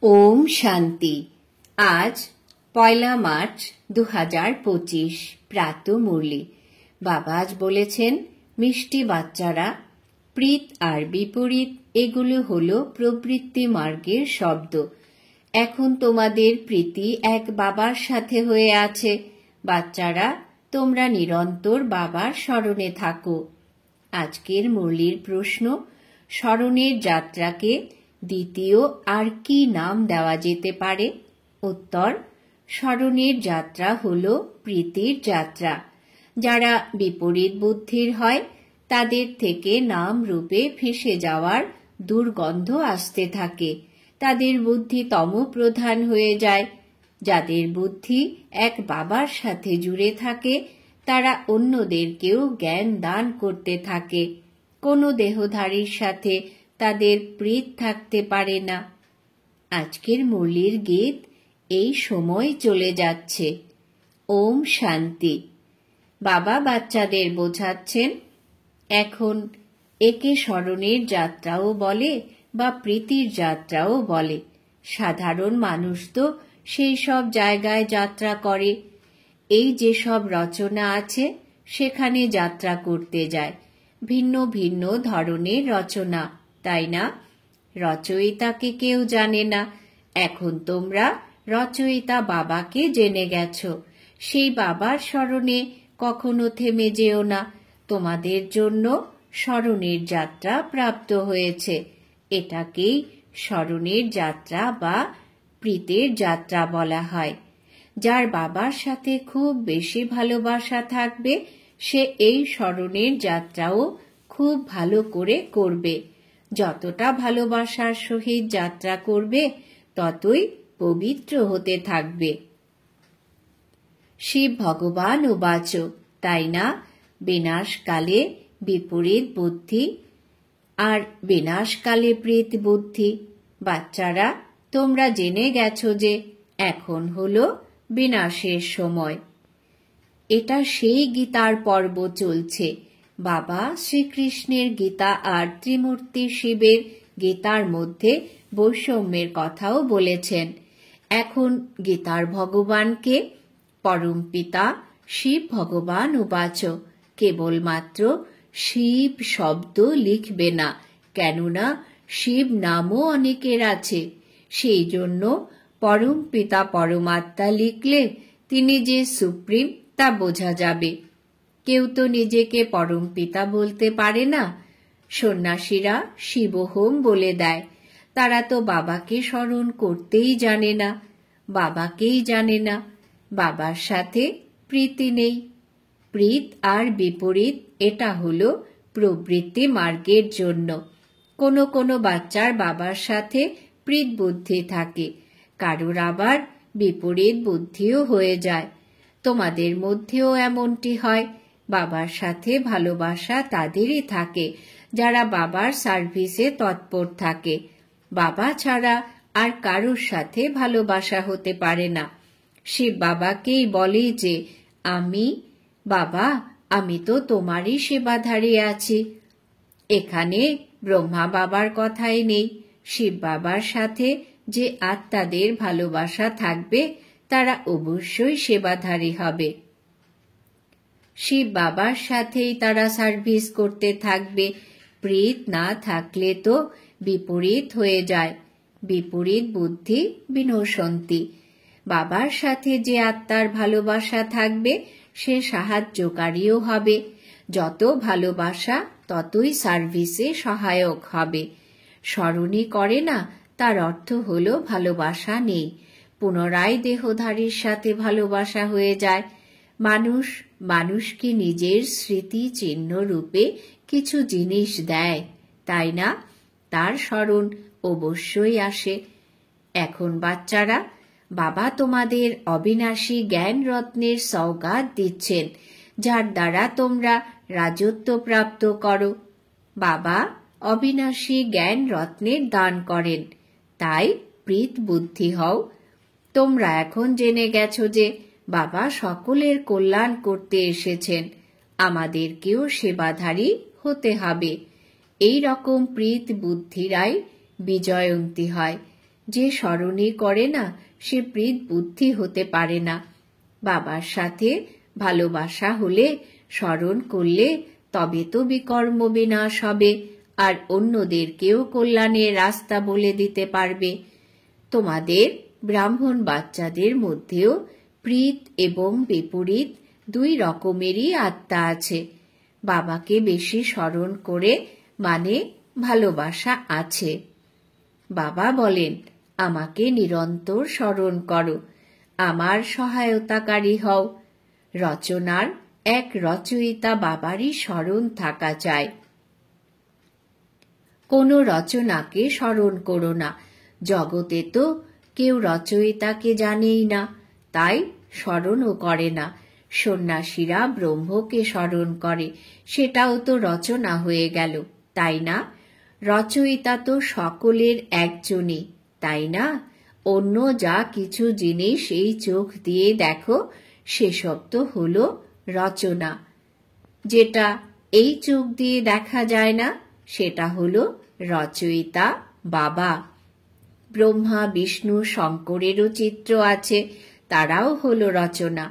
ওম শান্তি। আজ 1 মার্চ 2025 প্রাত মুরলি। বাবা আজ বলেছেন, মিষ্টি বাচ্চারা, প্রীত আর বিপরীত এগুলো হলো প্রবৃত্তি মার্গের শব্দ। এখন তোমাদের প্রীতি এক বাবার সাথে হয়ে আছে। বাচ্চারা, তোমরা নিরন্তর বাবার স্মরণে থাকো। আজকের মুরলির প্রশ্ন, স্মরণের যাত্রাকে দ্বিতীয় আর কি নাম দেওয়া যেতে পারে? উত্তর, স্মরণের যাত্রা হল প্রীতির যাত্রা। যারা বিপরীত বুদ্ধির হয় তাদের থেকে নাম রূপে ফেঁসে যাওয়ার দুর্গন্ধ আসতে থাকে। তাদের বুদ্ধি তমোপ্রধান হয়ে যায়। যাদের বুদ্ধি এক বাবার সাথে জুড়ে থাকে তারা অন্যদেরকেও জ্ঞান দান করতে থাকে। কোনো দেহধারীর সাথে তাদের প্রীত থাকতে পারে না। আজকের মুরলির গীত এই সময় চলে যাচ্ছে। ওম শান্তি। বাবা বাচ্চাদের বোঝাচ্ছেন, এখন একে স্মরণের যাত্রাও বলে বা প্রীতির যাত্রাও বলে। সাধারণ মানুষ তো সেই সব জায়গায় যাত্রা করে। এই যেসব রচনা আছে সেখানে যাত্রা করতে যায়। ভিন্ন ভিন্ন ধরনের রচনা, তাই না? রচয়িতাকে কেউ জানে না। এখন তোমরা রচয়িতা বাবাকে জেনে গেছো। সেই বাবার স্মরণে কখনো থেমে যেও না। তোমাদের জন্য স্মরণের যাত্রা প্রাপ্ত হয়েছে। এটাকেই স্মরণের যাত্রা বা প্রীতের যাত্রা বলা হয়। যার বাবার সাথে খুব বেশি ভালোবাসা থাকবে সে এই স্মরণের যাত্রাও খুব ভালো করে করবে। যতটা ভালোবাসার সহিত যাত্রা করবে ততই পবিত্র হতে থাকবে। শিব ভগবান উবাচ, তাই না? বিনাশকালে বিপরীত বুদ্ধি আর বিনাশকালে প্রীত বুদ্ধি। বাচ্চারা, তোমরা জেনে গেছো যে এখন হলো বিনাশের সময়। এটা সেই গীতার পর্ব চলছে। বাবা শ্রীকৃষ্ণের গীতা আর ত্রিমূর্তি শিবের গীতার মধ্যে বৈষম্যের কথাও বলেছেন। এখন গীতার ভগবানকে পরমপিতা শিব ভগবান উবাচ, কেবলমাত্র শিব শব্দ লিখবে না, কেননা শিব নামও অনেকের আছে। সেই জন্য পরমপিতা পরমাত্মা লিখলে তিনি যে সুপ্রিম তা বোঝা যাবে। কেউ তো নিজেকে পরমপিতা বলতে পারে না। সন্ন্যাসীরা শিবহোম বলে দেয়। তারা তো বাবাকে স্মরণ করতেই জানে না, বাবাকেই জানে না। বাবার সাথে প্রীতি নেই। প্রীত আর বিপরীত এটা হলো প্রবৃত্তি মার্গের জন্য। কোনো কোনো বাচ্চার বাবার সাথে প্রীত বুদ্ধি থাকে, কারোর আবার বিপরীত বুদ্ধিও হয়ে যায়। তোমাদের মধ্যেও এমনটি হয়। বাবার সাথে ভালোবাসা তাদেরই থাকে যারা বাবার সার্ভিসে তৎপর থাকে। বাবা ছাড়া আর কারোর সাথে ভালোবাসা হতে পারে না। শিব বাবাকেই বলে যে, বাবা, আমি তো তোমারই সেবাধারী আছি। এখানে ব্রহ্মা বাবার কথাই নেই। শিব বাবার সাথে যে আত্মাদের ভালোবাসা থাকবে তারা অবশ্যই সেবাধারী হবে। শিব বাবার সাথেই তারা সার্ভিস করতে থাকবে। প্রীত না থাকলে তো বিপরীত হয়ে যায়। বিপরীত বুদ্ধি বিনশন্তি। বাবার সাথে যে আত্মার ভালোবাসা থাকবে সে সাহায্যকারীও হবে। যত ভালোবাসা ততই সার্ভিসে সহায়ক হবে। স্মরণই করে না তার অর্থ হলো ভালোবাসা নেই। পুনরায় দেহধারীর সাথে ভালোবাসা হয়ে যায়। মানুষ মানুষকে নিজের স্মৃতি চিহ্ন রূপে কিছু জিনিস দেয়, তাই না? তার স্মরণ অবশ্যই আসে। এখন বাচ্চারা, বাবা তোমাদের অবিনাশী জ্ঞান রত্নের সওগাত দিচ্ছেন, যার দ্বারা তোমরা রাজত্ব প্রাপ্ত করো। বাবা অবিনাশী জ্ঞান রত্নের দান করেন, তাই প্রীত বুদ্ধি হও। তোমরা এখন জেনে গেছো যে বাবা সকলের কল্যাণ করতে এসেছেন। আমাদেরকেও সেবাধারী হতে হবে। এই রকম প্রীত বুদ্ধিরাই বিজয়ন্তী হয়। যে স্মরণই করে না সে প্রীত বুদ্ধি হতে পারে না। বাবার সাথে ভালোবাসা হলে, স্মরণ করলে তবে তো বিকর্ম বিনাশ হবে, আর অন্যদেরকেও কল্যাণের রাস্তা বলে দিতে পারবে। তোমাদের ব্রাহ্মণ বাচ্চাদের মধ্যেও প্রীত এবং বিপরীত দুই রকমেরই আত্মা আছে। বাবাকে বেশি স্মরণ করে মানে ভালোবাসা আছে। বাবা বলেন, আমাকে নিরন্তর স্মরণ করো, আমার সহায়তাকারী হও। রচনার এক রচয়িতা বাবারই স্মরণ থাকা চাই। কোনো রচনাকে স্মরণ করো না, জগতে তো কেউ রচয়িতাকে জানেই না, তাই স্মরণও করে না। সন্ন্যাসীরা ব্রহ্মকে স্মরণ করে, সেটাও তো রচনা হয়ে গেল, তাই না? রচয়িতা তো সকলের একজনই, তাই না? অন্য যা কিছু জিনিস এই চোখ দিয়ে দেখো সেসব তো হলো রচনা। যেটা এই চোখ দিয়ে দেখা যায় না সেটা হলো রচয়িতা বাবা। ব্রহ্মা বিষ্ণু শঙ্করেরও চিত্র আছে, তারাও হলো রচনা।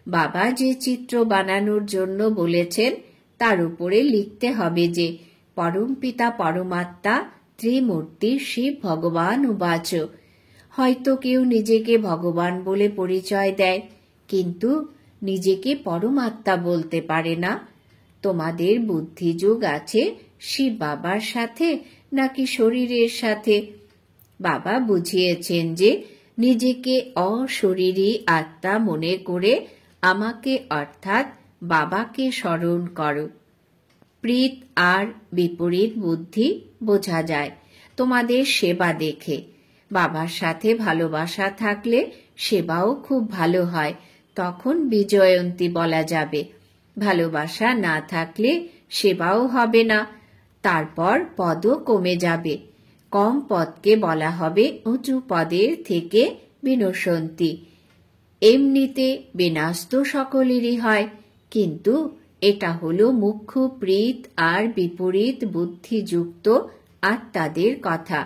বাবা যে চিত্র বানানোর জন্য বলেছেন তার উপরে লিখতে হবে যে পরমপিতা পরমাত্মা ত্রিমূর্তি শিব ভগবান উবাচ। হয়তো কেউ নিজেকে ভগবান বলে পরিচয় দেয়, কিন্তু নিজেকে পরমাত্মা বলতে পারে না। তোমাদের বুদ্ধিযোগ আছে শিব বাবার সাথে নাকি শরীরের সাথে? বাবা বুঝিয়েছেন যে নিজেকে অশরীরী আত্মা মনে করে আমাকে অর্থাৎ বাবাকে স্মরণ করো। প্রীত আর বিপরীত বুদ্ধি বোঝা যায় তোমাদের সেবা দেখে। বাবার সাথে ভালোবাসা থাকলে সেবাও খুব ভালো হয়, তখন বিজয়ন্তী বলা যাবে। ভালোবাসা না থাকলে সেবাও হবে না, তারপর পদও কমে যাবে। কম পদকে বলা হবে উঁচু পদের থেকে বিনশন্তি। এমনিতে বিনাশ তো সকলেরই হয়, কিন্তু এটা হলো মুখ্য প্রীত আর বিপরীত বুদ্ধিযুক্ত আত্মাদের কথা।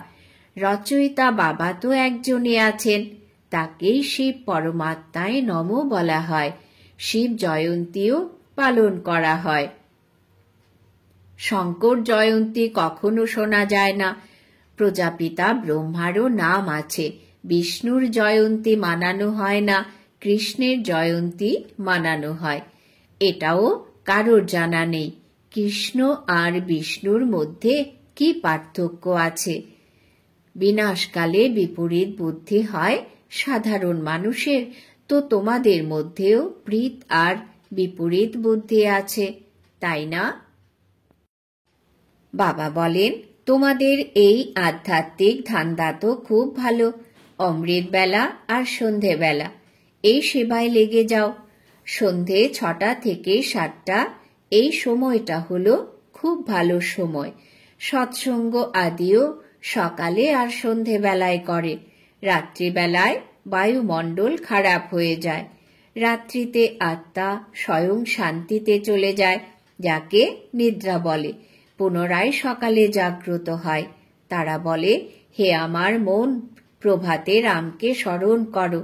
রচয়িতা বাবা তো একজনই আছেন, তাকেই শিব পরমাত্মায় নম বলা হয়। শিব জয়ন্তীও পালন করা হয়। শঙ্কর জয়ন্তী কখনো শোনা যায় না। প্রজাপিতা ব্রহ্মারও নাম আছে, বিষ্ণুর জয়ন্তী মানানো হয় না, কৃষ্ণের জয়ন্তী মানানো হয়। এটাও কারোর জানা নেই কৃষ্ণ আর বিষ্ণুর মধ্যে কি পার্থক্য আছে। বিনাশকালে বিপরীত বুদ্ধি হয় সাধারণ মানুষের, তো তোমাদের মধ্যেও প্রীত আর বিপরীত বুদ্ধি আছে, তাই না? বাবা বলেন, তোমাদের এই আধ্যাত্মিক ধান্দা তো খুব ভালো। অমৃতবেলা আর সন্ধেবেলা এই সেবায় লেগে যাও। সন্ধে 6টা থেকে 7টা এই সময়টা হলো খুব ভালো সময়। সৎসঙ্গ আদিও সকালে আর সন্ধেবেলায় করে। রাত্রিবেলায় বায়ুমণ্ডল খারাপ হয়ে যায়। রাত্রিতে আত্মা স্বয়ং শান্তিতে চলে যায়, যাকে নিদ্রা বলে। পুনরায় সকালে জাগ্রত হয়। তারা বলে, হে আমার মন, প্রভাতে রামকে স্মরণ করো।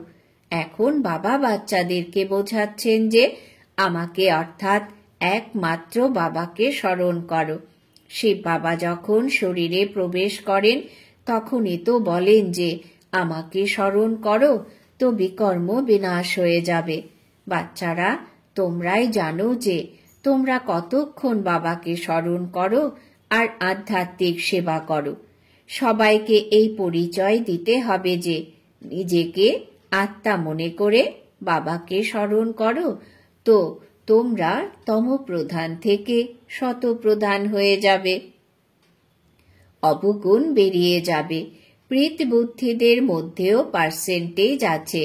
এখন বাবা বাচ্চাদেরকে বোঝাচ্ছেন যে আমাকে অর্থাৎ একমাত্র বাবাকে স্মরণ করো। শিব বাবা যখন শরীরে প্রবেশ করেন তখনই তো বলেন যে আমাকে স্মরণ করো, তো বিকর্ম বিনাশ হয়ে যাবে। বাচ্চারা, তোমরাই জানো যে তোমরা কতক্ষণ বাবাকে স্মরণ করো আর আধ্যাত্মিক সেবা করো। সবাইকে এই পরিচয় দিতে হবে যে নিজেকে আত্মা মনে করে বাবাকে স্মরণ করো, তো তোমরা তমপ্রধান থেকে শতপ্রধান হয়ে যাবে, অবগুণ বেরিয়ে যাবে। প্রীত বুদ্ধিদের মধ্যেও পার্সেন্টেজ আছে।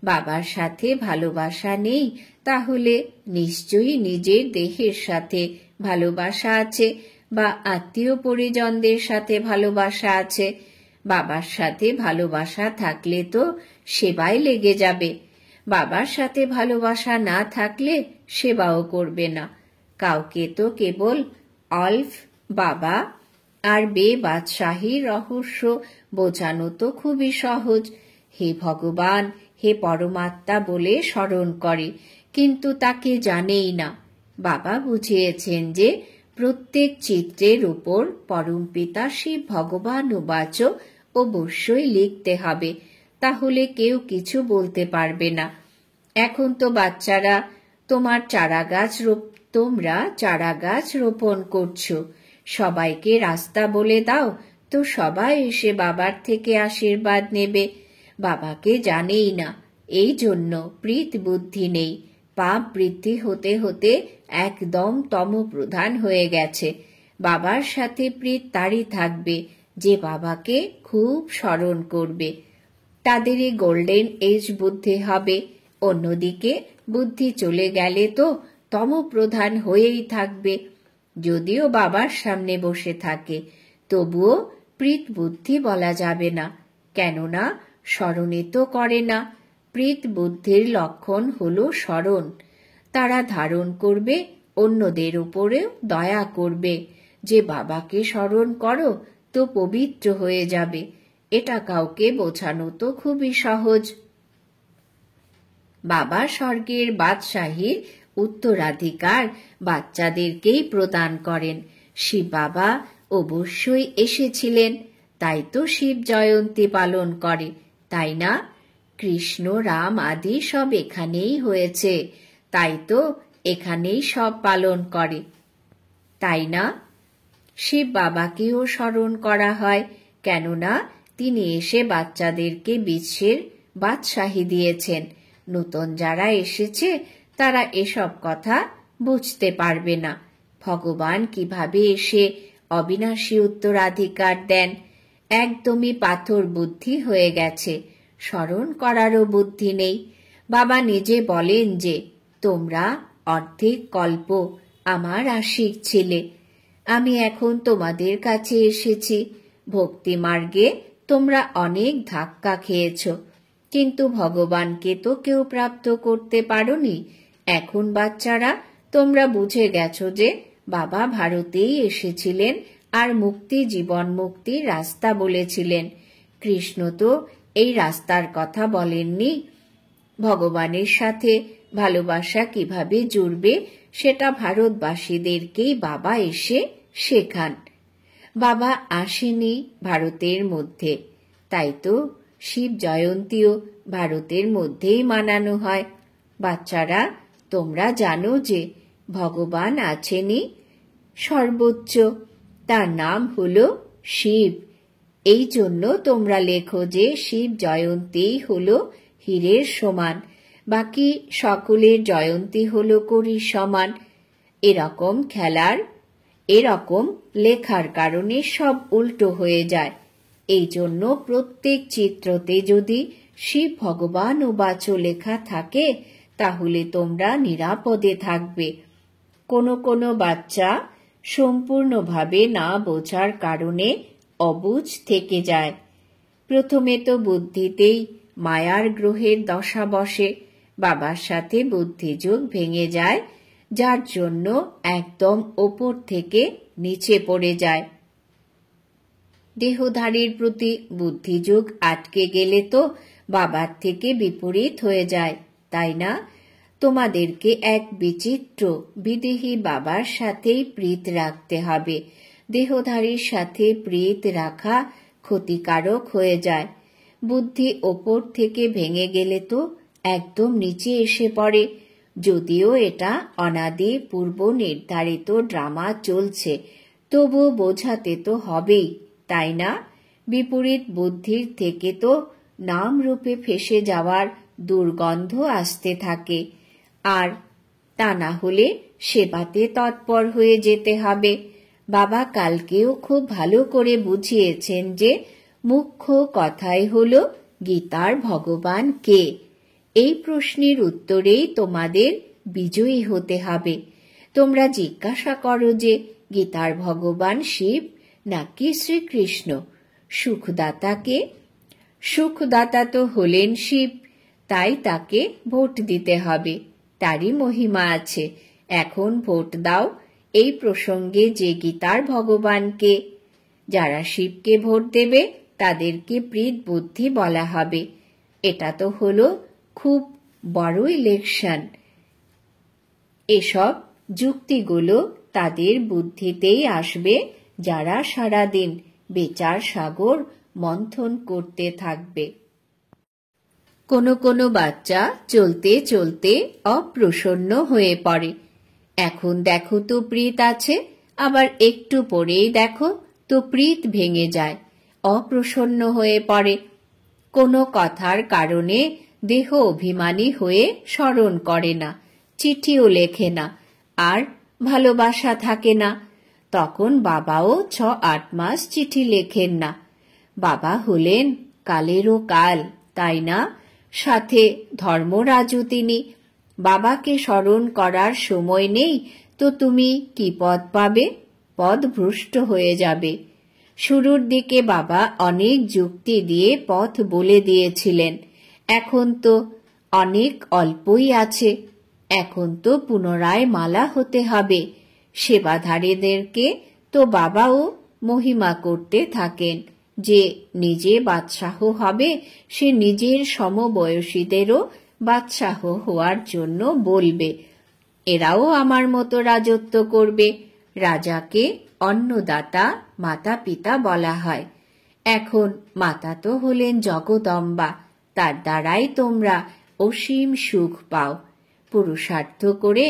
বাবার সাথে ভালোবাসা নেই, তাহলে নিশ্চয়ই নিজের দেহের সাথে ভালোবাসা আছে বা আত্মীয় পরিজনদের সাথে ভালোবাসা আছে। বাবার সাথে ভালোবাসা থাকলে তো সেবায় লেগে যাবে। বাবার সাথে ভালোবাসা না থাকলে সেবাও করবে না। কাউকে তো কেবল অল্প বাবা আর বেবাদশাহীর রহস্য বোঝানো তো খুবই সহজ। হে ভগবান, হে পরমাত্মা বলে স্মরণ করে, কিন্তু তাকে জানেই না। বাবা বুঝিয়েছেন যে প্রত্যেক চিত্রের উপর পরমপিতা শিব ভগবান উবাচ অবশ্যই লিখতে হবে, তাহলে কেউ কিছু বলতে পারবে না। এখন তো বাচ্চারা তোমরা চারা গাছ রোপণ করছো, সবাইকে রাস্তা বলে দাও, তো সবাই এসে বাবার থেকে আশীর্বাদ নেবে। বাবাকে জানেই না, এই জন্য প্রীত বুদ্ধি নেই। পাপ বৃদ্ধি হতে হতে একদম তমপ্রধান হয়ে গেছে। বাবার সাথে প্রীত তারই থাকবে যে বাবাকে খুব স্মরণ করবে, তাদেরই গোল্ডেন এজ বুদ্ধি হবে। অন্যদিকে বুদ্ধি চলে গেলে তো তমপ্রধান হয়েই থাকবে। যদিও বাবার সামনে বসে থাকে, তবুও প্রীত বুদ্ধি বলা যাবে না, কেননা স্মরণে তো করে না। প্রীত বুদ্ধির লক্ষণ হলো স্মরণ। তারা ধারণ করবে, অন্যদের উপরেও দয়া করবে যে বাবাকে স্মরণ করো তো পবিত্র হয়ে যাবে। এটা কাউকে বোঝানো তো খুবই সহজ। বাবা স্বর্গের বাদশাহীর উত্তরাধিকার বাচ্চাদেরকেই প্রদান করেন। শিব বাবা অবশ্যই এসেছিলেন, তাই তো শিব জয়ন্তী পালন করে, তাই না? কৃষ্ণ, রাম আদি সব এখানেই হয়েছে, তাই তো এখানেই সব পালন করে, তাই না? শিব বাবাকেও স্মরণ করা হয়, কেননা তিনি এসে বাচ্চাদেরকে বিশ্বের বাদশাহী দিয়েছেন। নতুন যারা এসেছে তারা এসব কথা বুঝতে পারবে না। ভগবান কিভাবে এসে অবিনাশী উত্তরাধিকার দেন। একদমই পাথর বুদ্ধি হয়ে গেছে, স্মরণ করারও বুদ্ধি নেই। বাবা নিজে বলেন যে তোমরা অর্ধেক কল্প আমার আশিক ছিলে, আমি এখন তোমাদের কাছে এসেছি। ভক্তি মার্গে তোমরা অনেক ধাক্কা খেয়েছ, কিন্তু ভগবানকে তো কেউ প্রাপ্ত করতে পারোনি। এখন বাচ্চারা তোমরা বুঝে গেছো যে বাবা ভারতেই এসেছিলেন আর মুক্তি, জীবন মুক্তির রাস্তা বলেছিলেন। কৃষ্ণ তো এই রাস্তার কথা বলেননি। ভগবানের সাথে ভালোবাসা কিভাবে জুড়বে সেটা ভারতবাসীদেরকেই বাবা এসে শেখান। বাবা আসেনি ভারতের মধ্যে, তাই তো শিব জয়ন্তীও ভারতের মধ্যেই মানানো হয়। বাচ্চারা তোমরা জানো যে ভগবান আছেনই সর্বোচ্চ, তার নাম হলো শিব। এই জন্য তোমরা লেখো যে শিব জয়ন্তী হলো হীরের সমান, বাকি সকলের জয়ন্তী হলো কড়ির সমান। এরকম লেখার কারণে সব উল্টো হয়ে যায়। এই জন্য প্রত্যেক চিত্রতে যদি শিব ভগবান উবাচ লেখা থাকে, তাহলে তোমরা নিরাপদে থাকবে। কোনো বাচ্চা সম্পূর্ণভাবে না বোঝার কারণে অবুঝ থেকে যায়। প্রথমে তো বুদ্ধিতেই মায়ার গ্রহের দশা বসে, বাবার সাথে বুদ্ধিযোগ ভেঙে যায়, যার জন্য একদম ওপর থেকে নিচে পড়ে যায়। দেহধারীর প্রতি বুদ্ধিযোগ আটকে গেলে তো বাবার থেকে বিপরীত হয়ে যায়, তাই না? তোমাদেরকে এক বিচিত্র বিদেহী বাবার সাথেই প্রীত রাখতে হবে। দেহধারীর সাথে প্রীত রাখা ক্ষতিকারক হয়ে যায়। বুদ্ধি ওপর থেকে ভেঙে গেলে তো একদম নিচে এসে পড়ে। যদিও এটা অনাদি পূর্ব নির্ধারিত ড্রামা চলছে, তবুও বোঝাতে তো হবেই, তাই না? বিপরীত বুদ্ধির থেকে তো নাম রূপে ফেসে যাওয়ার দুর্গন্ধ আসতে থাকে, আর তা না হলে সেবাতে তৎপর হয়ে যেতে হবে। বাবা কালকেও খুব ভালো করে বুঝিয়েছেন যে মুখ্য কথাই হলো গীতার ভগবান কে। এই প্রশ্নের উত্তরেই তোমাদের বিজয়ী হতে হবে। তোমরা জিজ্ঞাসা করো যে গীতার ভগবান শিব নাকি শ্রীকৃষ্ণ? সুখদাতাকে? সুখদাতা তো হলেন শিব, তাই তাকে ভোট দিতে হবে, তারই মহিমা আছে। এখন ভোট দাও এই প্রসঙ্গে যে গীতার ভগবানকে। যারা শিবকে ভোট দেবে তাদেরকে প্রীত বুদ্ধি বলা হবে। এটা তো হলো খুব বড় ইলেকশন। এসব যুক্তিগুলো তাদের বুদ্ধিতেই আসবে যারা সারাদিন বিচার সাগর মন্থন করতে থাকবে। কোনো কোনো বাচ্চা চলতে চলতে অপ্রসন্ন হয়ে পড়ে। এখন দেখো তো প্রীত আছে, আবার একটু পরেই দেখো তো প্রীত ভেঙে যায়, অপ্রসন্ন হয়ে পড়ে। কোনো কথার কারণে দেহ অভিমানী হয়ে স্মরণ করে না, চিঠিও লেখে না, আর ভালোবাসা থাকে না। তখন বাবাও 6-8 মাস চিঠি লেখেন না। বাবা হলেন কালেরও কাল, তাই না? সাথে ধর্মরাজও তিনি। বাবাকে স্মরণ করার সময় নেই তো তুমি কি পদ পাবে? পদ ভ্রষ্ট হয়ে যাবে। শুরুর দিকে বাবা অনেক যুক্তি দিয়ে পথ বলে দিয়েছিলেন, এখন তো অনেক অল্পই আছে। এখন তো পুনরায় মালা হতে হবে। সেবাধারীদেরকে তো বাবাও মহিমা করতে থাকেন যে নিজে বাদশাহ হবে, সে নিজের সমবয়সীদেরও বাদশাহ হওয়ার জন্য বলবে। এরাও আমার মতো রাজত্ব করবে। রাজাকে অন্নদাতা মাতা পিতা বলা হয়। এখন মাতা তো হলেন জগদম্বা, তার দ্বারাই তোমরা অসীম সুখ পাও। পুরুষার্থ করে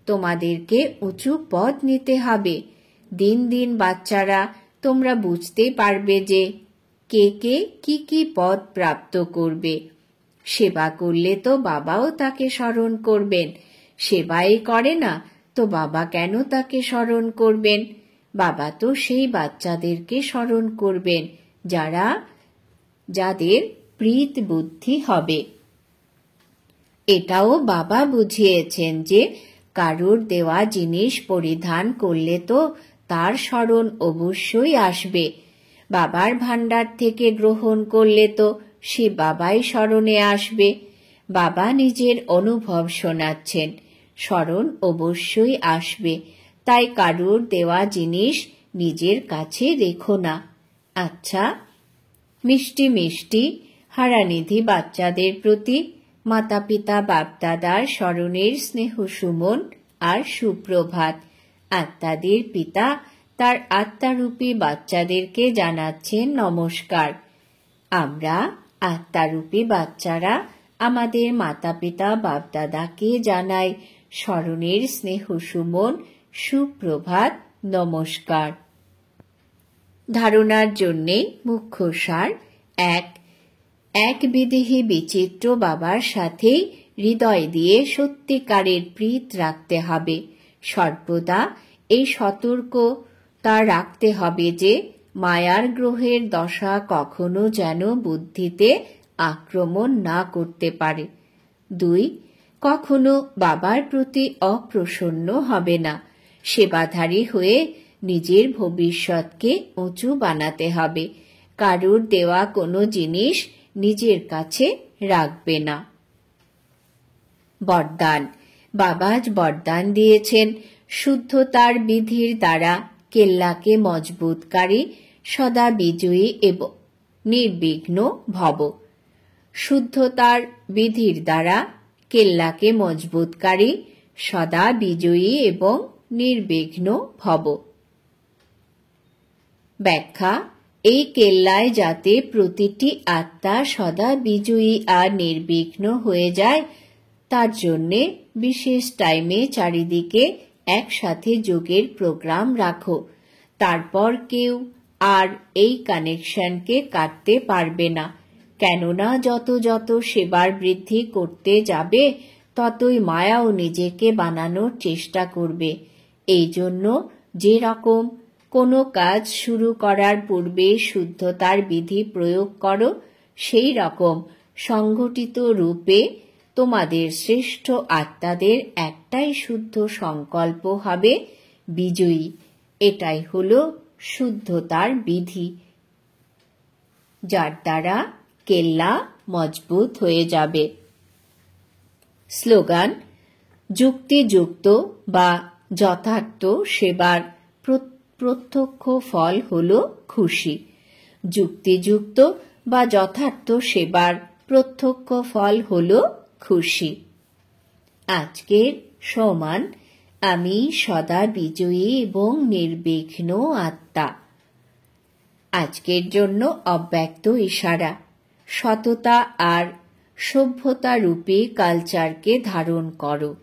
তোমাদেরকে উঁচু পদ নিতে হবে। দিন দিন বাচ্চারা তোমরা বুঝতে পারবে যে কে কে কি কি পদ প্রাপ্ত করবে। সেবা করলে তো বাবাও তাকে স্মরণ করবেন। সেবাই করে না তো বাবা কেন তাকে স্মরণ করবেন? বাবা তো সেই বাচ্চাদেরকে স্মরণ করবেন যাদের প্রীত বুদ্ধি হবে। এটাও বাবা বুঝিয়েছেন যে কারুর দেওয়া জিনিস পরিধান করলে তো তার স্মরণ অবশ্যই আসবে। বাবার ভাণ্ডার থেকে গ্রহণ করলে তো সে বাবাই স্মরণে আসবে। বাবা নিজের অনুভব শোনাচ্ছেন, স্মরণ অবশ্যই আসবে। তাই কারুর দেওয়া জিনিস নিজের কাছে রেখো না। আচ্ছা, মিষ্টি মিষ্টি হারানিধি বাচ্চাদের প্রতি মাতা পিতা বাপদাদার স্মরণের স্নেহ সুমন আর সুপ্রভাত। আত্মাদের পিতা তার আত্মারূপী বাচ্চাদেরকে জানাচ্ছেন নমস্কার। আমরা আত্মারূপী বাচ্চারা আমাদের মাতা পিতা বাপদাদাকে জানাই স্মরণের স্নেহ সুমন সুপ্রভাত নমস্কার। ধারণার জন্যে মুখ্য সার: এক বিদেহী বিচিত্র বাবার সাথে হৃদয় দিয়ে সত্যিকারের প্রীত রাখতে হবে। সর্বদা এই সতর্কতা রাখতে হবে যে মায়ার গ্রহের দশা কখনো যেন বুদ্ধিতে আক্রমণ না করতে পারে। 2. কখনো বাবার প্রতি অপ্রসন্ন হবে না। সেবাধারী হয়ে নিজের ভবিষ্যৎকে উঁচু বানাতে হবে। কারুর দেওয়া কোনো জিনিস নিজের কাছে রাখবে না। বরদান: বাবা বরদান দিয়েছেন শুদ্ধতার বিধির দ্বারা কেল্লাকে মজবুতকারী, সদা বিজয়ী এবং নির্বিঘ্ন ভব। শুদ্ধতার বিধির দ্বারা কেল্লাকে মজবুতকারী, সদা বিজয়ী এবং নির্বিঘ্ন ভব। ব্যাখ্যা: এই কেল্লায় যাতে প্রতিটি আত্মা সদা বিজয়ী আর নির্বিঘ্ন হয়ে যায়, তার জন্যে বিশেষ টাইমে চারিদিকে একসাথে যোগের প্রোগ্রাম রাখো। তারপর কেউ আর এই কানেকশনকে কাটতে পারবে না। কেননা যত যত সেবার বৃদ্ধি করতে যাবে ততই মায়াও নিজেকে বানানোর চেষ্টা করবে। এই জন্য যে রকম কোনো কাজ শুরু করার পূর্বে শুদ্ধতার বিধি প্রয়োগ করো, সেই রকম সংগঠিত রূপে তোমাদের শ্রেষ্ঠ আত্মাদের একটাই শুদ্ধ সংকল্প হবে বিজয়ী। এটাই হলো শুদ্ধতার বিধি, যার দ্বারা কেল্লা মজবুত হয়ে যাবে। স্লোগান: যুক্তিযুক্ত বা যথার্থ সেবার প্রত্যক্ষ ফল হল খুশি। যুক্তিযুক্ত বা যথার্থ সেবার প্রত্যক্ষ ফল হল খুশি। আজকের সমান আমি সদা বিজয়ী এবং নির্বিঘ্ন আত্মা। আজকের জন্য অব্যক্ত ইশারা। সততা আর সভ্যতা রূপী কালচারকে ধারণ করো।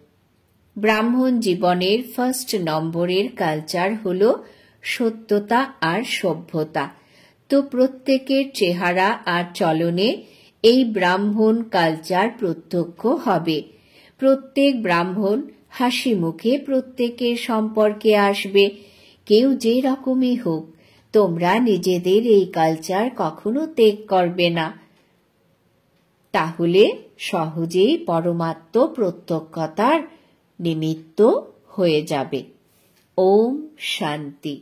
ব্রাহ্মণ জীবনের ফার্স্ট নম্বরের কালচার হল সত্যতা আর সভ্যতা। তো প্রত্যেকের চেহারা আর চলনে এই ব্রাহ্মণ কালচার প্রত্যক্ষ হবে। প্রত্যেক ব্রাহ্মণ হাসি মুখে প্রত্যেকের সম্পর্কে আসবে। কেউ যে রকমই হোক, তোমরা নিজেদের এই কালচার কখনো ত্যাগ করবে না। তাহলে সহজেই পরমাত্ম প্রত্যক্ষতার নিমিত্ত হয়ে যাবে। ওম শান্তি।